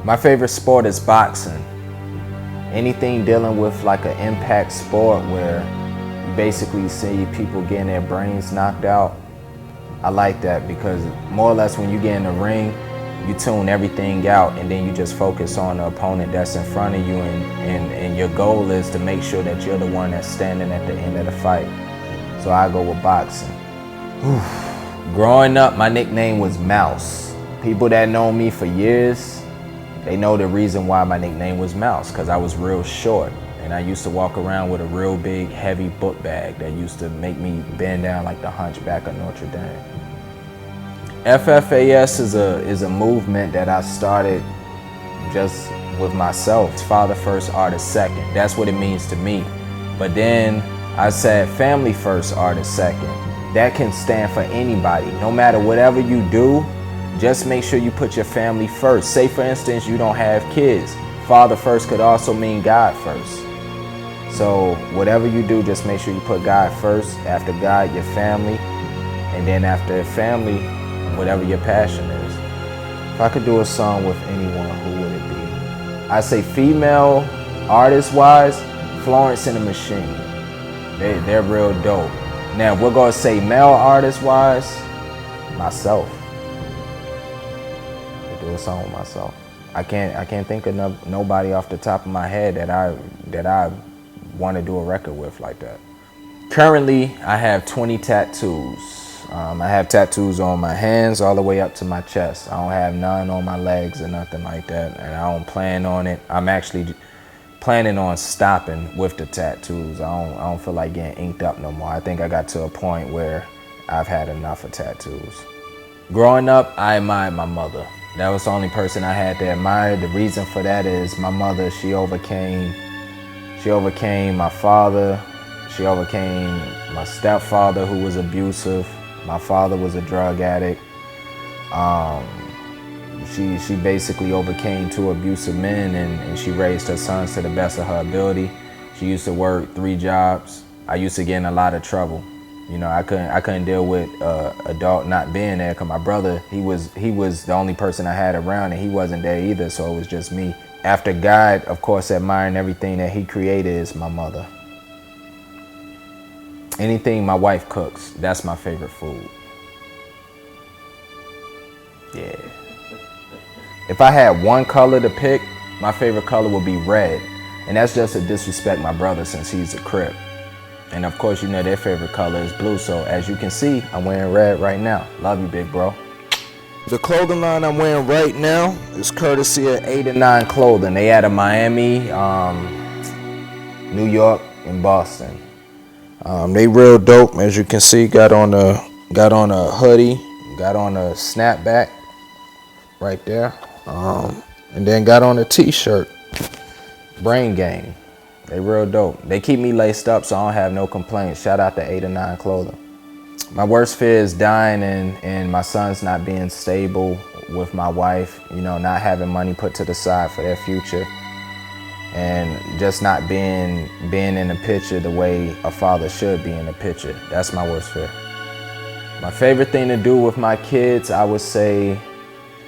My favorite sport is boxing. Anything dealing with like an impact sport where you basically see people getting their brains knocked out. I like that because more or less when you get in the ring, you tune everything out and then you just focus on the opponent that's in front of you, and your goal is to make sure that you're the one that's standing at the end of the fight. So I go with boxing. Growing up, my nickname was Mouse. People that know me for years, they know the reason why my nickname was Mouse, because I was real short. And I used to walk around with a real big, heavy book bag that used to make me bend down like the Hunchback of Notre Dame. FFAS is a movement that I started just with myself. Father first, artist second. That's what it means to me. But then I said family first, artist second. That can stand for anybody. No matter whatever you do, just make sure you put your family first. Say for instance, you don't have kids. Father first could also mean God first. So whatever you do, just make sure you put God first. After God, your family. And then after family, whatever your passion is. If I could do a song with anyone, who would it be? I say female, artist-wise, Florence and the Machine. They're real dope. Now, if we're gonna say male artist-wise, myself. I do a song with myself. I can't think of nobody off the top of my head that I want to do a record with like that. Currently, I have 20 tattoos. I have tattoos on my hands all the way up to my chest. I don't have none on my legs or nothing like that, and I don't plan on it. I'm actually planning on stopping with the tattoos. I don't feel like getting inked up no more. I think I got to a point where I've had enough of tattoos. Growing up, I admired my mother. That was the only person I had to admire. The reason for that is my mother, she overcame my father. She overcame my stepfather, who was abusive. My father was a drug addict. She basically overcame 2 abusive men, and she raised her sons to the best of her ability. She used to work 3 jobs. I used to get in a lot of trouble. You know, I couldn't deal with adult not being there, because my brother, he was the only person I had around, and he wasn't there either, so it was just me. After God, of course, admiring everything that he created, is my mother. Anything my wife cooks, that's my favorite food. Yeah. If I had one color to pick, my favorite color would be red. And that's just to disrespect my brother since he's a Crip. And of course, you know their favorite color is blue. So as you can see, I'm wearing red right now. Love you, big bro. The clothing line I'm wearing right now is courtesy of 8 and 9 Clothing. They out of Miami, New York, and Boston. They real dope, as you can see. Got on a hoodie, got on a snapback right there, and then got on a t-shirt. Brain Gang. They real dope. They keep me laced up, so I don't have no complaints. Shout out to 8 and 9 Clothing. My worst fear is dying and my sons not being stable with my wife, you know, not having money put to the side for their future, and just not being in the picture the way a father should be in the picture. That's my worst fear. My favorite thing to do with my kids, I would say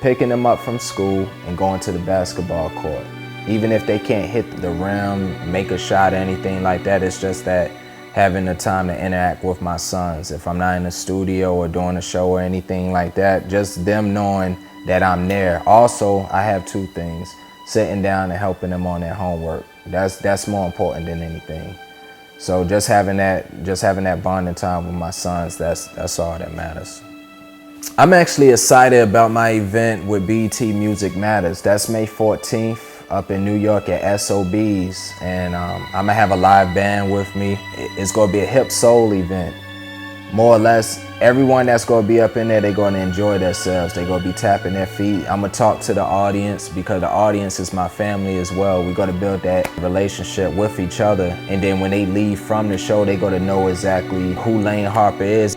picking them up from school and going to the basketball court. Even if they can't hit the rim, make a shot or anything like that, it's just that having the time to interact with my sons. If I'm not in the studio or doing a show or anything like that, just them knowing that I'm there. Also, I have 2 things. Sitting down and helping them on their homework. That's more important than anything. So just having that bonding time with my sons, that's all that matters. I'm actually excited about my event with BET Music Matters. That's May 14th up in New York at SOB's, and I'm gonna have a live band with me. It's gonna be a hip soul event. More or less, everyone that's gonna be up in there, they're gonna enjoy themselves. They're gonna be tapping their feet. I'm gonna talk to the audience because the audience is my family as well. We're gonna build that relationship with each other. And then when they leave from the show, they're gonna know exactly who Layne Harper is.